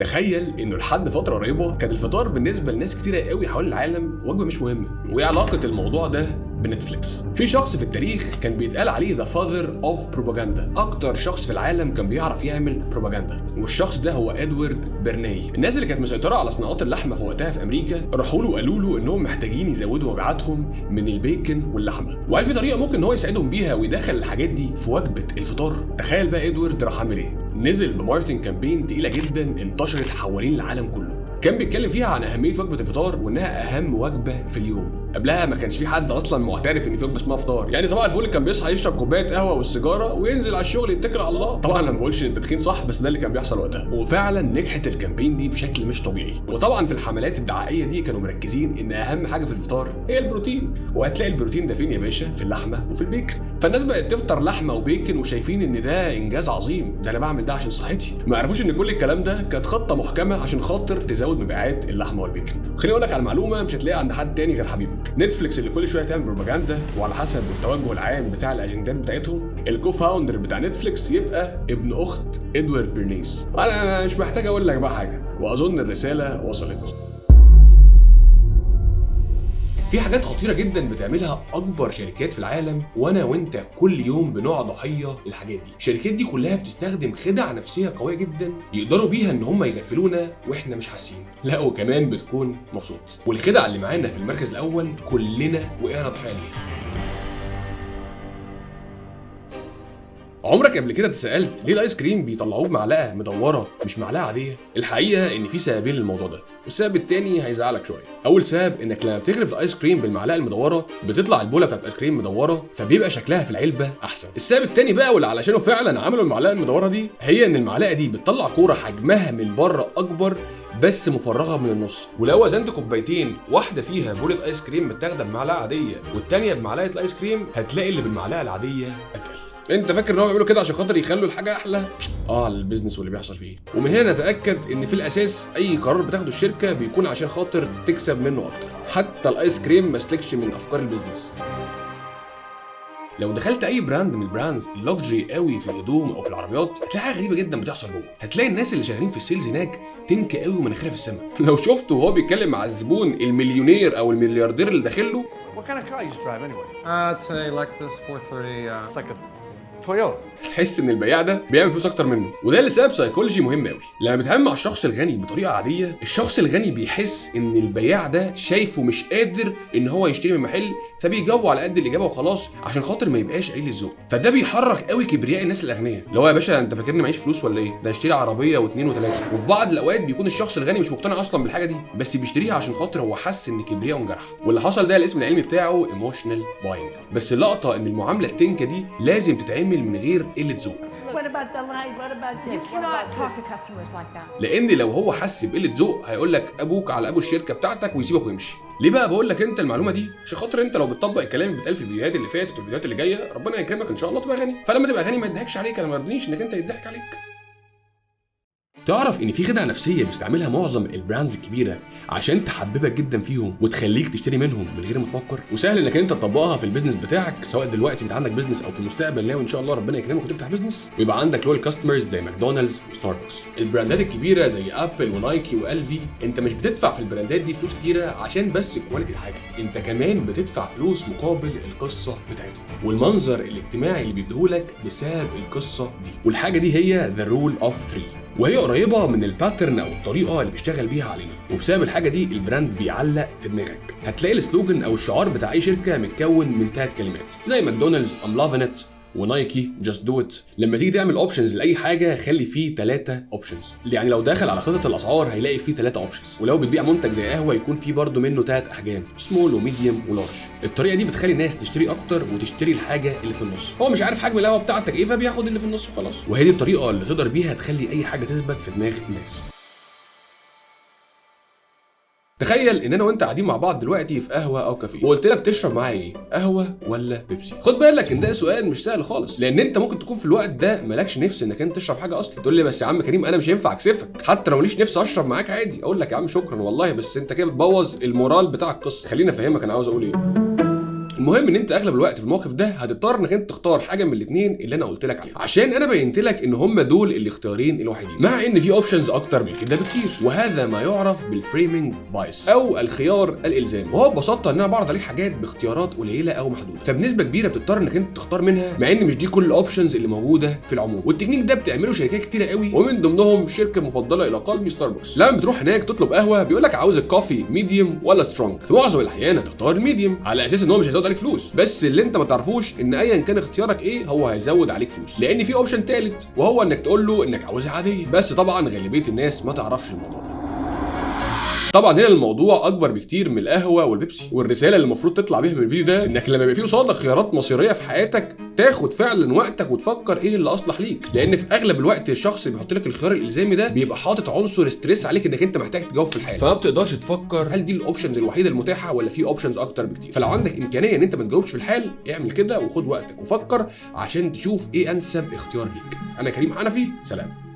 تخيل انه لحد فتره قريبه كان الفطار بالنسبه لناس كتيره قوي حول العالم وجبه مش مهمه. وايه علاقه الموضوع ده بنتفليكس؟ في شخص في التاريخ كان بيتقال عليه ذا فاذر اوف بروباجندا، اكتر شخص في العالم كان بيعرف يعمل بروباجندا، والشخص ده هو ادوارد برناي. الناس اللي كانت مسيطره على صناعات اللحمه في وقتها في امريكا راحوا له وقالوا له انهم محتاجين يزودوا مبيعاتهم من البيكن واللحمه، وقال في طريقه ممكن ان هو يساعدهم بيها ويدخل الحاجات دي في وجبه الفطار. تخيل بقى ادوارد راح عامل ايه؟ نزل بماركتنج كامبين تقيله جدا انتشرت حوالين العالم كله، كان بيتكلم فيها عن اهميه وجبه الفطار وانها اهم وجبه في اليوم. قبلها ما كانش في حد اصلا معترف ان في وجبه اسمها فطار، يعني صباح الفل كان بيصحى يشرب كوبايه قهوه والسيجاره وينزل على الشغل يتكل على الله. طبعا انا ما بقولش ان التدخين صح، بس ده اللي كان بيحصل وقتها، وفعلا نجحت الكامبين دي بشكل مش طبيعي. وطبعا في الحملات الدعائيه دي كانوا مركزين ان اهم حاجه في الفطار هي البروتين، وهتلاقي البروتين ده فين يا باشا؟ في اللحمه وفي البيكن. فالناس بقت تفطر لحمه وبيكن وشايفين ان ده انجاز عظيم، ده انا بعمل ده عشان صحتي. ما يعرفوش ان كل الكلام ده كانت خطه محكمه عشان خاطر تزود مبيعات اللحمه والبيكن. خليني اقول لك على معلومه مش هتلاقيها عند حد تاني غير حبيبك نتفليكس، اللي كل شويه تعمل بروباجندا وعلى حسب التوجه العام بتاع الاجندات بتاعتهم الكو فاوندر بتاع نتفليكس يبقى ابن اخت ادوارد برنيس. انا مش محتاج اقول لك بقى حاجه، واظن الرساله وصلت. في حاجات خطيرة جدا بتعملها أكبر شركات في العالم، وأنا وأنت كل يوم بنقع ضحية للحاجات دي. الشركات دي كلها بتستخدم خدع نفسية قوية جدا يقدروا بيها إن هم يغفلونا وإحنا مش حاسين، لا وكمان بتكون مبسوط. والخدع اللي معانا في المركز الأول كلنا وقعنا ضحية ليها. عمرك قبل كده اتسألت ليه الايس كريم بيطلعوه بمعلقه مدوره مش معلقه عاديه؟ الحقيقه ان في سببين للموضوع ده، والسبب التاني هيزعلك شويه. اول سبب انك لما بتغرف الايس كريم بالمعلقه المدوره بتطلع البوله بتاعت الايس كريم مدوره، فبيبقى شكلها في العلبه احسن. السبب التاني بقى واللي علشانه فعلا عملوا المعلقه المدوره دي هي ان المعلقه دي بتطلع كوره حجمها من بره اكبر بس مفرغه من النص. ولو وزنت كوبايتين، واحده فيها بوله ايس كريم متاخده بمعلقه عاديه والتانيه بمعلقه الايس كريم، هتلاقي اللي بالمعلقه العاديه اتقل. انت فاكر ان هم بيعملوا كده عشان خاطر يخلوا الحاجه احلى؟ البيزنس واللي بيحصل فيه. ومن هنا نتاكد ان في الاساس اي قرار بتاخده الشركه بيكون عشان خاطر تكسب منه اكتر. حتى الايس كريم ما سلكش من افكار البيزنس. لو دخلت اي براند من البراندز اللوكسجري قوي في الهدوم او في العربيات هتلاقي حاجه غريبه جدا بتحصل جوه. هتلاقي الناس اللي شغالين في السيلز هناك تنكه قوي ومناخيرها في السماء. لو شفته وهو بيتكلم مع الزبون المليونير او الملياردير اللي داخل له. What kind of car you drive anyway? I'd say Lexus 430. It's like a Toyota. تحس ان البياع ده بيعمل فلوس اكتر منه، وده اللي سبب سايكولوجي مهم قوي. لما بتتعامل مع الشخص الغني بطريقه عاديه، الشخص الغني بيحس ان البياع ده شايفه مش قادر ان هو يشتري من محل، فبيجاوب على قد الاجابه وخلاص عشان خاطر ما يبقاش قليل الذوق. فده بيحرك قوي كبرياء الناس الاغنياء، اللي هو يا باشا انت فاكرني معيش فلوس ولا ايه؟ ده اشتري عربيه واثنين وثلاثه. وفي بعض الاوقات بيكون الشخص الغني مش مقتنع اصلا بالحاجه دي، بس بيشتريها عشان خاطر هو حس ان كبرياءه انجرح. واللي حصل ده الاسم العلمي بتاعه ايموشنال باينج. بس اللقطه ان المعامله التنكه دي لازم تتعمل من غير قله ذوق. What about the light? What about this? You cannot talk to customers like that. لان لو هو حس بقله ذوق هيقول لك ابوك على ابو الشركه بتاعتك ويسيبك ويمشي. ليه بقى بقول لك انت المعلومه دي؟ عشان خاطر انت لو بتطبق الكلام اللي بيتقال في الفيديوهات اللي فاتت والفيديوهات اللي جايه ربنا يكرمك ان شاء الله تبقى غني. فلما تبقى غني ما يضحكش عليك، انا ما يرضينيش انك انت يضحك عليك. تعرف ان في خدعه نفسيه بيستعملها معظم البراندز الكبيره عشان تحببك جدا فيهم وتخليك تشتري منهم من غير ما تفكر، وسهل انك انت تطبقها في البيزنس بتاعك، سواء دلوقتي انت عندك بيزنس او في المستقبل ناوي ان شاء الله ربنا يكرمك وتفتح بيزنس ويبقى عندك لويال كاستمرز زي ماكدونالدز وستاربكس. البراندات الكبيره زي ابل ونايكي والفي، انت مش بتدفع في البراندات دي فلوس كتيره عشان بس كواليتي الحاجه، انت كمان بتدفع فلوس مقابل القصه بتاعتهم والمنظر الاجتماعي اللي بيديهولك بسبب القصه دي. والحاجه دي هي ذا رول اوف 3، وهي قريبه من الباترن او الطريقه اللي بيشتغل بيها علينا، وبسبب الحاجه دي البراند بيعلق في دماغك. هتلاقي السلوجن او الشعار بتاع اي شركه متكون من 3 كلمات زي ماكدونالدز I'm loving it، ونايكي جاست دو ات. لما تيجي تعمل اوبشنز لاي حاجه خلي فيه 3 اوبشنز، يعني لو داخل على خطه الاسعار هيلاقي فيه 3 اوبشنز، ولو بتبيع منتج زي قهوه يكون فيه برده منه 3 احجام سمول وميديوم ولارج. الطريقه دي بتخلي الناس تشتري اكتر وتشتري الحاجه اللي في النص. هو مش عارف حجم القهوه بتاعتك ايه فبياخد اللي في النص وخلاص. وهي دي الطريقه اللي تقدر بيها تخلي اي حاجه تثبت في دماغ الناس. تخيل ان انا وانت قاعدين مع بعض دلوقتي في قهوه او كافيه وقلت لك تشرب معايا ايه؟ قهوه ولا بيبسي؟ خد بالك ان ده سؤال مش سهل خالص، لان انت ممكن تكون في الوقت ده مالكش نفس انك انت تشرب حاجه اصلا. تقول لي بس يا عم كريم انا مش هينفع اكسفك، حتى لو ماليش نفس اشرب معاك عادي. اقول لك يا عم شكرا والله، بس انت كده بتبوظ المورال بتاع القصه. خليني افهمك انا عاوز اقول ايه. المهم ان انت اغلب الوقت في الموقف ده هتضطر انك انت تختار حاجه من الاثنين اللي انا قلت لك عليهم، عشان انا بينت لك ان هم دول الاختيارين الوحيدين، مع ان في اوبشنز اكتر من كده بكتير. وهذا ما يعرف بالفريمنج بايس او الخيار الالزامي، وهو ببساطه ان انا بعرض عليك حاجات باختيارات قليله او محدوده، فبنسبه كبيره بتضطر انك انت تختار منها، مع ان مش دي كل الاوبشنز اللي موجوده في العموم. والتكنيك ده بتعمله شركات كتيره قوي، ومن ضمنهم الشركه المفضله الى قلبي ستاربكس. لما بتروح هناك تطلب قهوه بيقول لك عاوز الكوفي ميديوم ولا سترونج، في معظم الاحيان هتختار الميديوم على اساس ان هو مش هيزود عليك فلوس، بس اللي انت ما تعرفوش ان ايا كان اختيارك ايه هو هيزود عليك فلوس، لان في اوبشن ثالث وهو انك تقول له انك عاوزها عاديه. بس طبعا غالبيه الناس ما تعرفش الموضوع ده. طبعا هنا الموضوع اكبر بكتير من القهوه والبيبسي، والرساله اللي المفروض تطلع بيها من الفيديو ده انك لما يبقى في قصادك خيارات مصيريه في حياتك تاخد فعلا وقتك وتفكر ايه اللي اصلح ليك، لان في اغلب الوقت الشخص اللي بيحط لك الخيار الالزامي ده بيبقى حاطط عنصر ستريس عليك انك انت محتاج تجاوب في الحياه، فما بتقدرش تفكر هل دي الاوبشنز الوحيده المتاحه ولا في اوبشنز اكتر بكتير. فلو عندك امكانيه ان انت ما تجاوبش في الحال اعمل كده وخد وقتك وفكر عشان تشوف ايه انسب اختيار ليك. انا كريم حنفي، سلام.